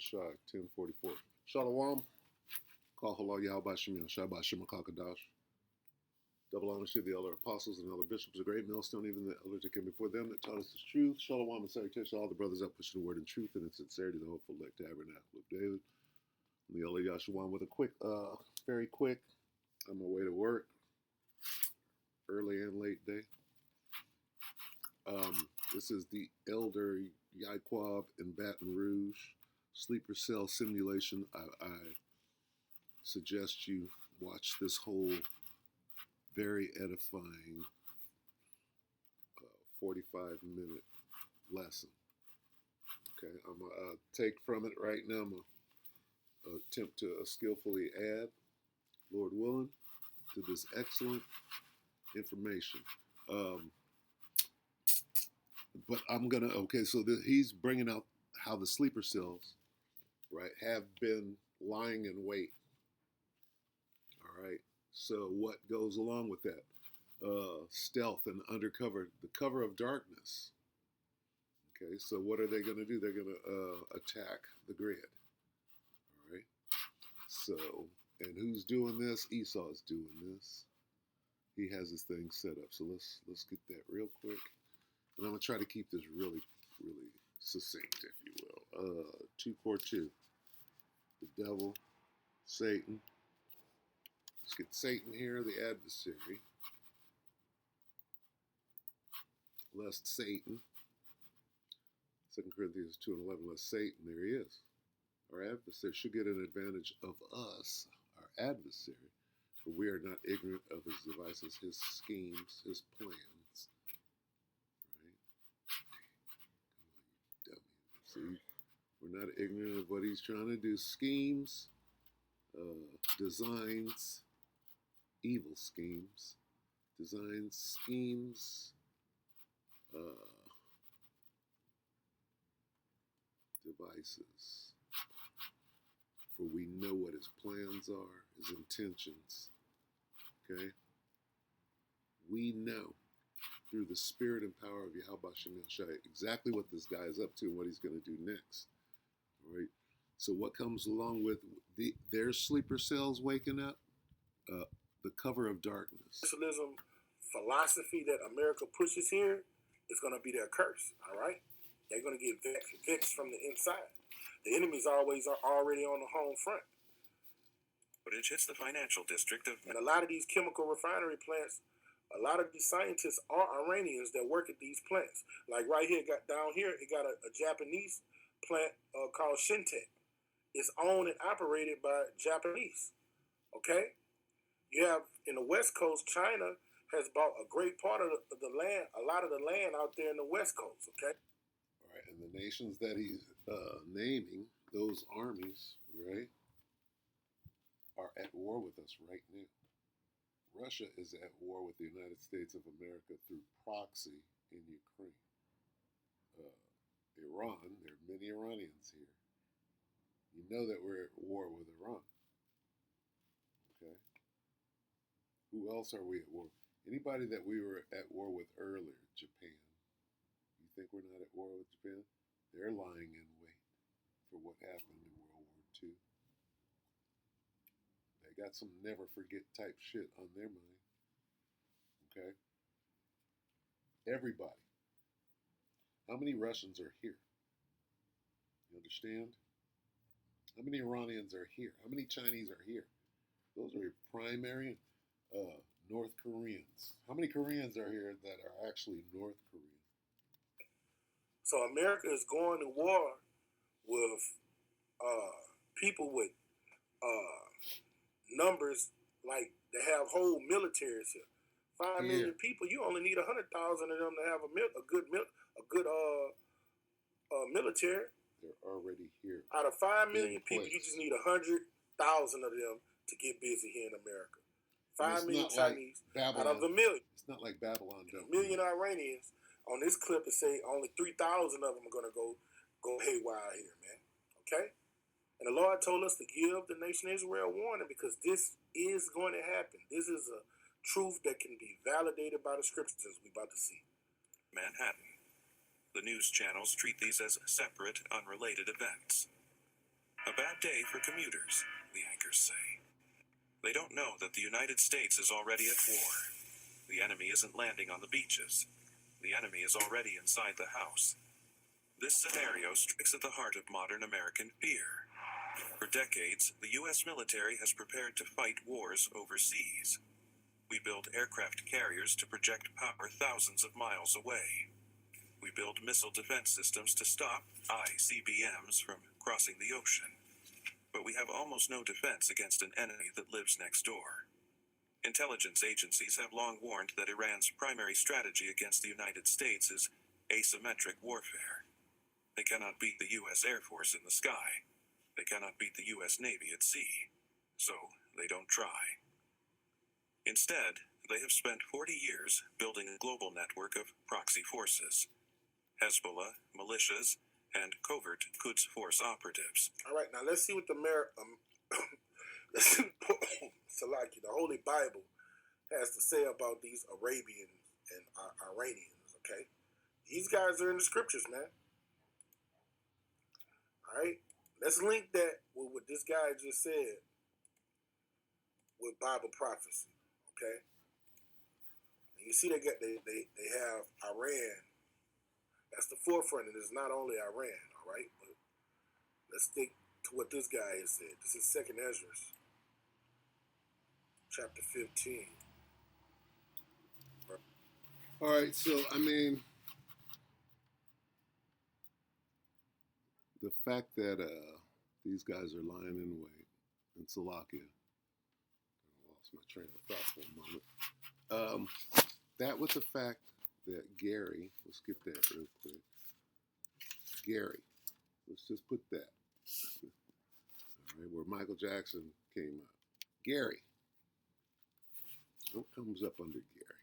Shai, 1044. Shalom. Call hello Yahweh Shem Shabbat Shem Kakadash. Double honors to the elder apostles and elder bishops, a great millstone, even the elders that came before them that taught us the truth. Shalom and salutation to all the brothers that pushing the word in truth and in sincerity, the hopeful elect tabernacle of David. And the elder Yahshua with a quick, very quick, on my way to work, early and late day. This is the elder Yaquab in Baton Rouge sleeper cell simulation. I suggest you watch this whole very edifying 45-minute lesson. Okay, I'm going to take from it right now. I'm going to attempt to skillfully add, Lord willing, to this excellent information. But I'm going to, okay, so he's bringing out how the sleeper cells, right, have been lying in wait. All right. So what goes along with that? Stealth and undercover, the cover of darkness. Okay, so what are they going to do? They're going to attack the grid. All right. So, and who's doing this? Esau's doing this. He has his thing set up. So let's get that real quick. And I'm going to try to keep this really, really succinct, if you will. 2 Core 2. The devil, Satan. Let's get Satan here, the adversary. Lest Satan. 2 Corinthians 2 and 11. Lest Satan, there he is. Our adversary should get an advantage of us, our adversary. For we are not ignorant of his devices, his schemes, his plans. Right? See, we're not ignorant of what he's trying to do. Schemes, designs, evil schemes, designs, schemes, devices. For we know what his plans are, his intentions. Okay? We know through the spirit and power of Yahweh Shem Shai exactly what this guy is up to and what he's going to do next. All right? So what comes along with their sleeper cells waking up? The cover of darkness. Socialism philosophy that America pushes here is going to be their curse, all right? They're going to get vexed from the inside. The enemies always are already on the home front. Footage hits the financial district of... And a lot of these chemical refinery plants, a lot of these scientists are Iranians that work at these plants. Like right here, down here, it got a Japanese plant called Shintech. It's owned and operated by Japanese, okay? You have, in the West Coast, China has bought a great part of the land, a lot of the land out there in the West Coast, okay? All right, and the nations that he's naming, those armies, right, are at war with us right now. Russia is at war with the United States of America through proxy in Ukraine. Iran, there are many Iranians here. You know that we're at war with Iran. Okay? Who else are we at war? Anybody that we were at war with earlier, Japan. You think we're not at war with Japan? They're lying in wait for what happened in World War II. They got some never forget type shit on their mind. Okay? Everybody. How many Russians are here? You understand? How many Iranians are here? How many Chinese are here? Those are your primary North Koreans. How many Koreans are here that are actually North Korean? So America is going to war with people with numbers like they have whole militaries here. 5 million people. You only need 100,000 of them to have a good military. They're already here. Out of 5 million people, you just need 100,000 of them to get busy here in America. 5 million Chinese out of a million. It's not like Babylon. A million Iranians. On this clip, it say only 3,000 of them are going to go haywire here, man. Okay? And the Lord told us to give the nation of Israel warning because this is going to happen. This is a truth that can be validated by the scriptures as we're about to see. Manhattan. The news channels treat these as separate, unrelated events. day for commuters, the anchors say. They don't know that the United States is already at war. The enemy isn't landing on the beaches. The enemy is already inside the house. This scenario strikes at the heart of modern American fear. For decades, the U.S. military has prepared to fight wars overseas. We build aircraft carriers to project power thousands of miles away. We build missile defense systems to stop ICBMs from crossing the ocean. But we have almost no defense against an enemy that lives next door. Intelligence agencies have long warned that Iran's primary strategy against the United States is asymmetric warfare. They cannot beat the U.S. Air Force in the sky. They cannot beat the U.S. Navy at sea. So they don't try. Instead, they have spent 40 years building a global network of proxy forces. Hezbollah, militias, and covert Quds Force operatives. All right, now let's see what the Salaki, the Holy Bible, has to say about these Arabians and Iranians, okay? These guys are in the scriptures, man. All right? Let's link that with what this guy just said with Bible prophecy, okay? And you see they have Iran. That's the forefront, and it's not only Iran, all right? But let's stick to what this guy has said. This is 2nd Ezra, chapter 15. All right, so, I mean, the fact that these guys are lying in wait in Salakia, I lost my train of thought for a moment. That was the fact that Gary, we'll skip that real quick. Gary, let's just put that. All right, where Michael Jackson came up. Gary. What comes up under Gary?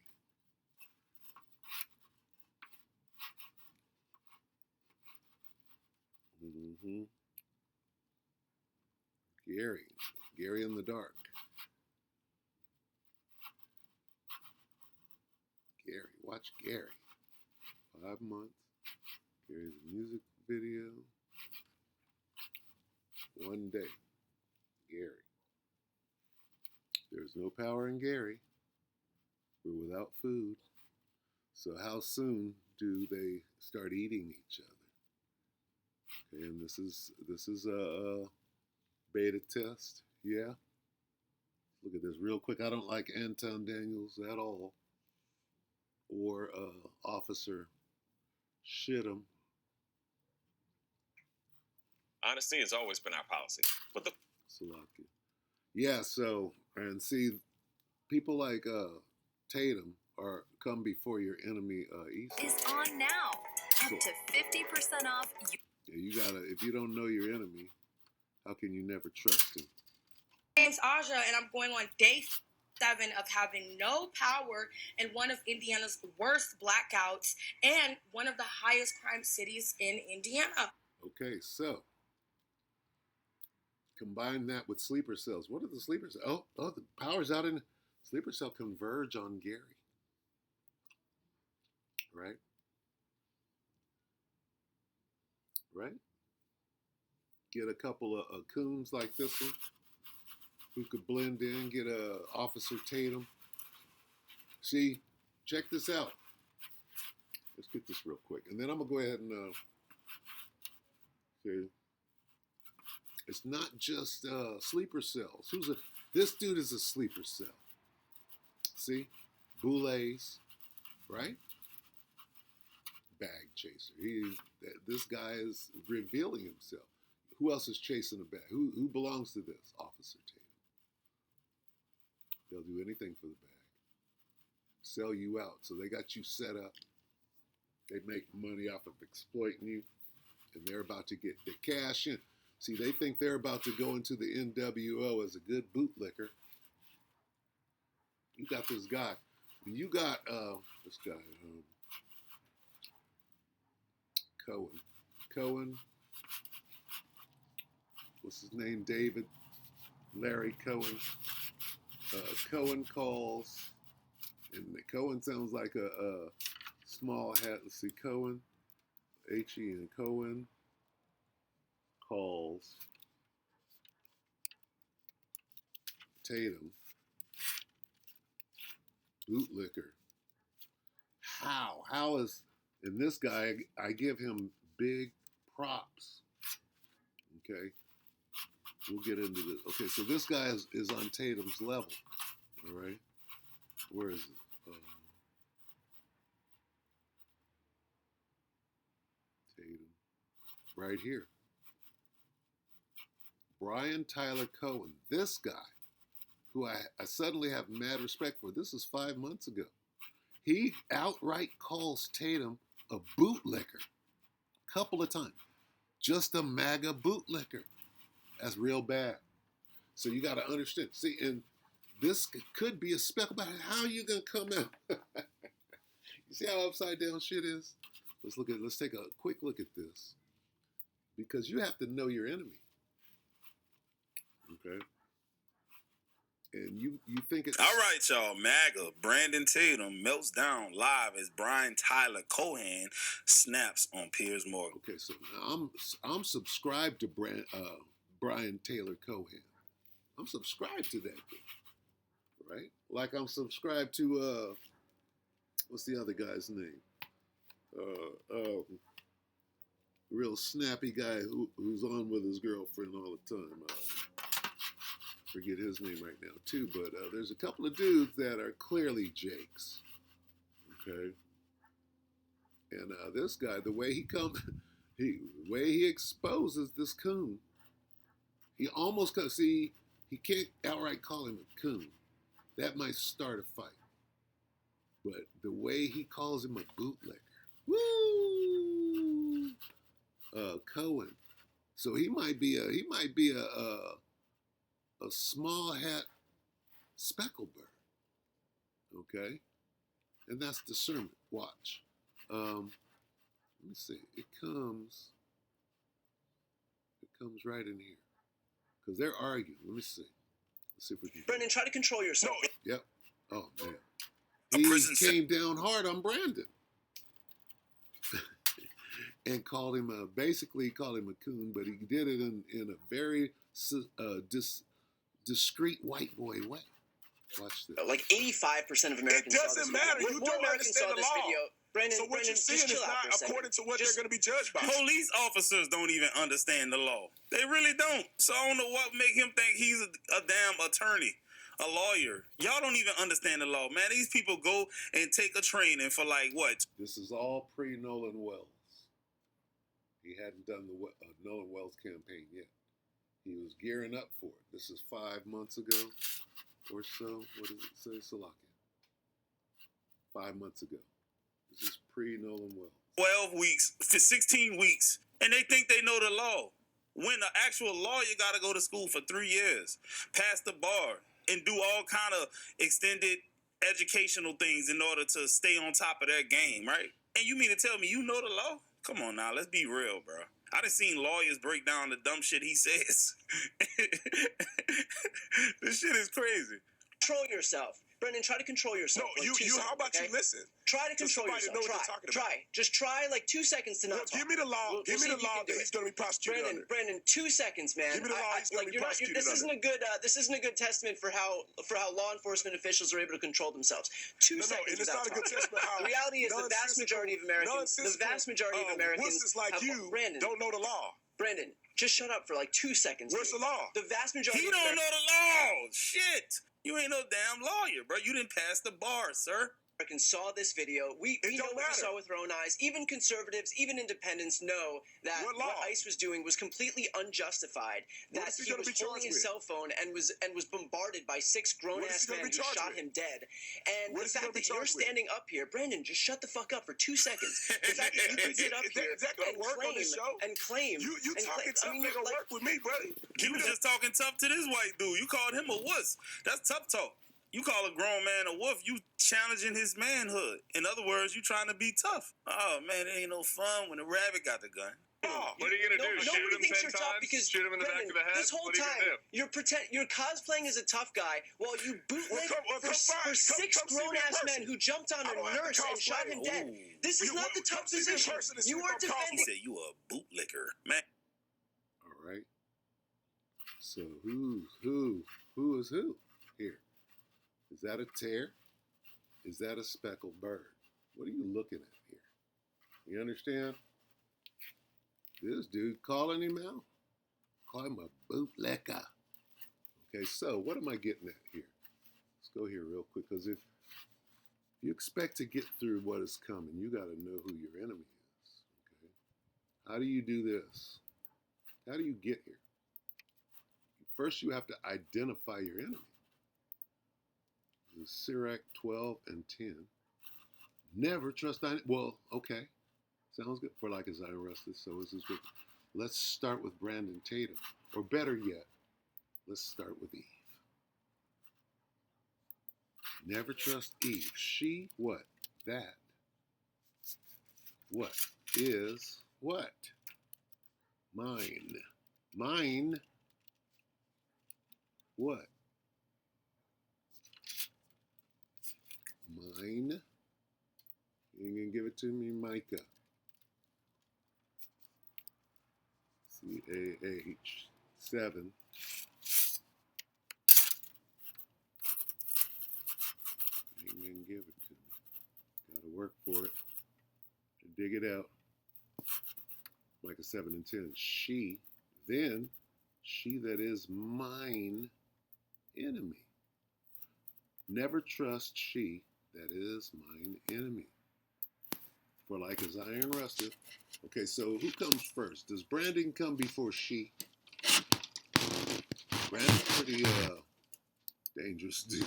Gary in the dark. Gary, watch Gary. 5 months. Gary's music video. One day. Gary. There's no power in Gary. We're without food. So how soon do they start eating each other? Okay, and this is a beta test. Yeah. Look at this real quick. I don't like Anton Daniels at all. Or Officer Shittum. Honesty has always been our policy. But the Salakia. Yeah, so, and see, people like Tatum are come before your enemy easily. Is on now. Up to 50% off. Yeah, you gotta, if you don't know your enemy, how can you never trust him? My name's Aja, and I'm going on day 7 of having no power in one of Indiana's worst blackouts and one of the highest crime cities in Indiana. Okay, so combine that with sleeper cells. What are the sleeper cells? Oh, the power's out in sleeper cell converge on Gary. Right? Right? Get a couple of coons like this one who could blend in, get a Officer Tatum. See, check this out. Let's get this real quick. And then I'm going to go ahead and see. It's not just sleeper cells. This dude is a sleeper cell. See? Boulets, right? Bag chaser. This guy is revealing himself. Who else is chasing a bag? Who belongs to this? Officer Tatum. They'll do anything for the bag. Sell you out. So they got you set up. They make money off of exploiting you. And they're about to get the cash in. See, they think they're about to go into the NWO as a good bootlicker. You got this guy. You got this guy, Cohen. What's his name? David. Larry Cohen. Cohen calls. And Cohen sounds like a small hat. Let's see, Cohen. H-E-N. Cohen calls Tatum, bootlicker. How is, and this guy, I give him big props. Okay, we'll get into this. Okay, so this guy is on Tatum's level. All right, where is it? Tatum, right here. Brian Tyler Cohen, this guy, who I suddenly have mad respect for. This is 5 months ago. He outright calls Tatum a bootlicker a couple of times. Just a MAGA bootlicker. That's real bad. So you got to understand. See, and this could be a spec about how you going to come out. You see how upside down shit is? Let's take a quick look at this. Because you have to know your enemy. Okay? And you think it's... All right, y'all. MAGA, Brandon Tatum melts down live as Brian Tyler Cohen snaps on Piers Morgan. Okay, so now I'm subscribed to Brian Taylor Cohen. I'm subscribed to that guy, right? Like I'm subscribed to what's the other guy's name? Real snappy guy who's on with his girlfriend all the time. Forget his name right now too, but there's a couple of dudes that are clearly Jakes. Okay, and this guy, the way he exposes this coon, he almost he can't outright call him a coon. That might start a fight, but the way he calls him a bootlicker, woo, Cohen. So he might be a small hat specklebird, okay? And that's discernment. Watch. Let me see. It comes right in here. Because they're arguing. Let me see. Let's see if we can... Brendan, try to control yourself. Yep. Oh, man. He came down hard on Brandon. And called him basically called him a coon, but he did it in a very discreet white boy way. Watch this. Like 85% of Americans. It doesn't matter. You don't understand the law. Brandon, so what you're seeing is not according to what they're going to be judged by. Police officers don't even understand the law. They really don't. So I don't know what make him think he's a damn attorney, a lawyer. Y'all don't even understand the law, man. These people go and take a training for like what? This is all pre-Nolan Wells. He hadn't done the Nolan Wells campaign yet. He was gearing up for it. This is 5 months ago or so. What does it say, Salakia? 5 months ago. This is pre-Nolan Wells. 12 weeks, for 16 weeks, and they think they know the law. When the actual lawyer got to go to school for 3 years, pass the bar, and do all kind of extended educational things in order to stay on top of their game, right? And you mean to tell me you know the law? Come on now, let's be real, bro. I done seen lawyers break down the dumb shit he says. This shit is crazy. Control yourself. Brendan, try to control yourself. No, like how about you listen? Try to control yourself. Just try like 2 seconds to not talk. Give me the law. Give me the law that he's going to be prosecuted. Brandon, 2 seconds, man. Give me the law he's going to be prosecuted. This isn't a good testament for how law enforcement officials are able to control themselves. 2 seconds. And it's not a good testament how the reality is the vast majority of Americans like you don't know the law. Brandon, just shut up for like 2 seconds. Where's the law? The vast majority. He don't know the law. Shit. You ain't no damn lawyer, bro. You didn't pass the bar, sir. Americans saw this video. We know what we saw with our own eyes. Even conservatives, even independents know that what ICE was doing was completely unjustified. That he was holding his cell phone and was bombarded by 6 grown-ass men who shot him dead. And the fact that you're standing up here, Brandon, just shut the fuck up for 2 seconds. The fact that you can get up here and claim. You talking tough ain't gonna work with me, buddy. You was just talking tough to this white dude. You called him a wuss. That's tough talk. You call a grown man a wolf, you challenging his manhood. In other words, you trying to be tough. Oh, man, it ain't no fun when a rabbit got the gun. Oh, what are you going to do? Shoot him 10 times? Shoot him in the back of the head? This whole time, you're cosplaying as a tough guy while you bootleg for 6 grown-ass men who jumped on a nurse and shot him dead. This is not the tough position. You are defending... He said you a bootlicker, man. All right. So who is who? Here. Is that a tear? Is that a speckled bird? What are you looking at here? You understand? This dude calling him out. Call him a bootlegger. Okay, so what am I getting at here? Let's go here real quick, because if you expect to get through what is coming, you got to know who your enemy is. Okay? How do you do this? How do you get here? First, you have to identify your enemy. This is Sirach 12 and 10. Never trust thine. Well, okay. Sounds good. For like as I rested, so is his wicked. Let's start with Brandon Tatum. Or better yet, let's start with Eve. Never trust Eve. She, what? That. What? Is what? Mine. Mine. What? Mine. You're going to give it to me, Micah. C-A-H 7. Ain't going to give it to me. Got to work for it. And dig it out. Micah 7 and 10. She, then, she that is mine enemy. Never trust she that is mine enemy. For like as iron rusteth. Okay, so who comes first? Does Brandon come before she? Brandon's pretty dangerous dude.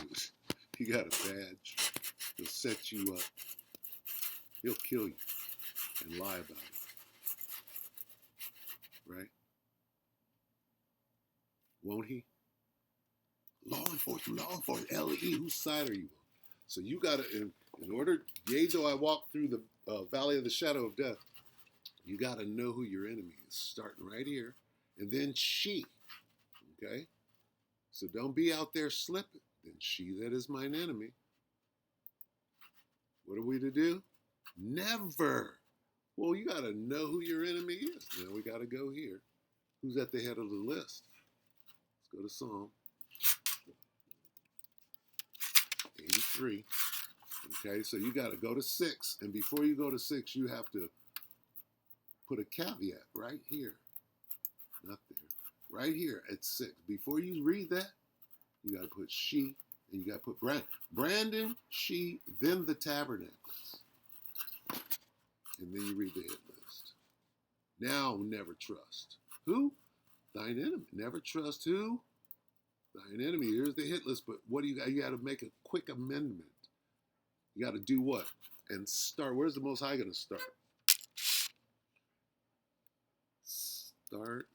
He got a badge. He'll set you up. He'll kill you and lie about it. Right? Won't he? Law enforcement, LE, whose side are you on? So you got to, in order, yea, though I walk through the valley of the shadow of death, you got to know who your enemy is, starting right here. And then she, okay? So don't be out there slipping. Then she that is mine enemy. What are we to do? Never. Well, you got to know who your enemy is. Now we got to go here. Who's at the head of the list? Let's go to Psalm 83. Okay, so you got to go to 6. And before you go to 6, you have to put a caveat right here. Not there. Right here at 6. Before you read that, you got to put she, and you got to put Brandon, she, then the tabernacles. And then you read the hit list. Now, never trust. Who? Thine enemy. Never trust who? Thine enemy. Here's the hit list, but what do you got? You got to make a quick amendment. You got to do what? And start. Where's the Most High going to start? Start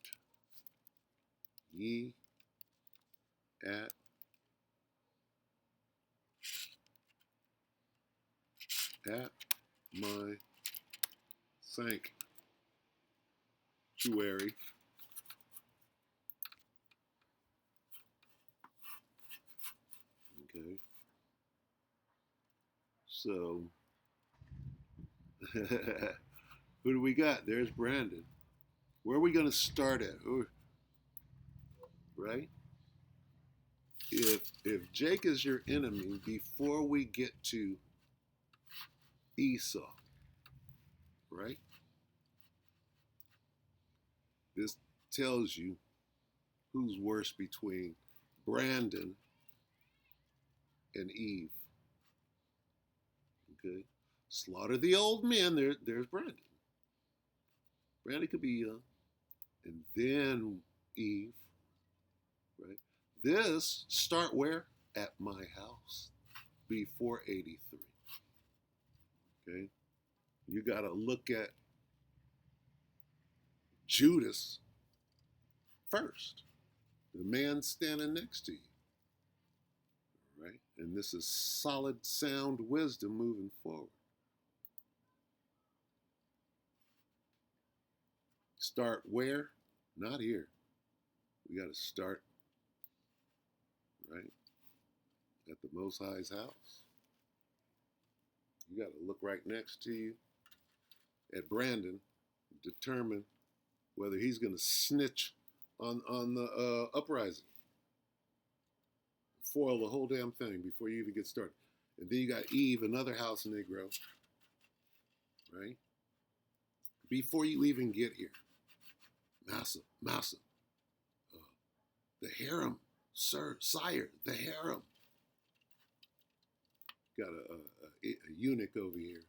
ye at my sanctuary. Okay. So, who do we got? There's Brandon. Where are we going to start at? Right? If Jake is your enemy, before we get to Esau, right? This tells you who's worse between Brandon and Eve. Okay? Slaughter the old men. There's Brandon. Brandon could be young. And then Eve, right? This, start where? At my house, before 83. Okay? You got to look at Judas first, the man standing next to you. Right? And this is solid, sound wisdom moving forward. Start where? Not here. We got to start, right, at the Most High's house. You got to look right next to you at Brandon, determine whether he's going to snitch on the uprising. foil the whole damn thing before you even get started. And then you got Eve, another house Negro, right? Before you even get here. Massa. The harem, sire, the harem. Got a eunuch over here,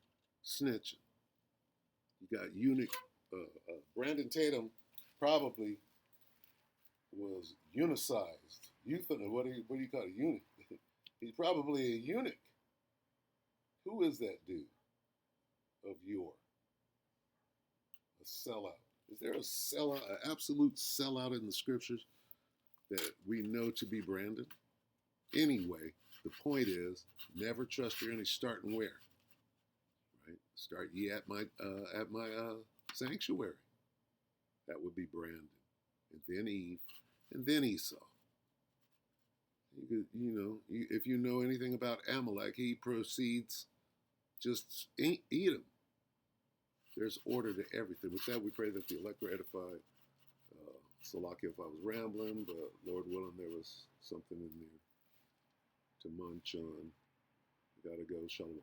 snitching. You got eunuch, Brandon Tatum probably was unicized. What do you call it, eunuch? He's probably a eunuch. Who is that dude of yore? A sellout. Is there a sellout, an absolute sellout in the scriptures that we know to be Brandon? Anyway, the point is, never trust your enemy. Start and where? Right? Start ye at my sanctuary. That would be Brandon, and then Eve, and then Esau. If you know anything about Amalek, he proceeds just eat him. There's order to everything. With that, we pray that the elect were edified. Salakia if I was rambling, but Lord willing, there was something in there to munch on. Gotta go. Shalom.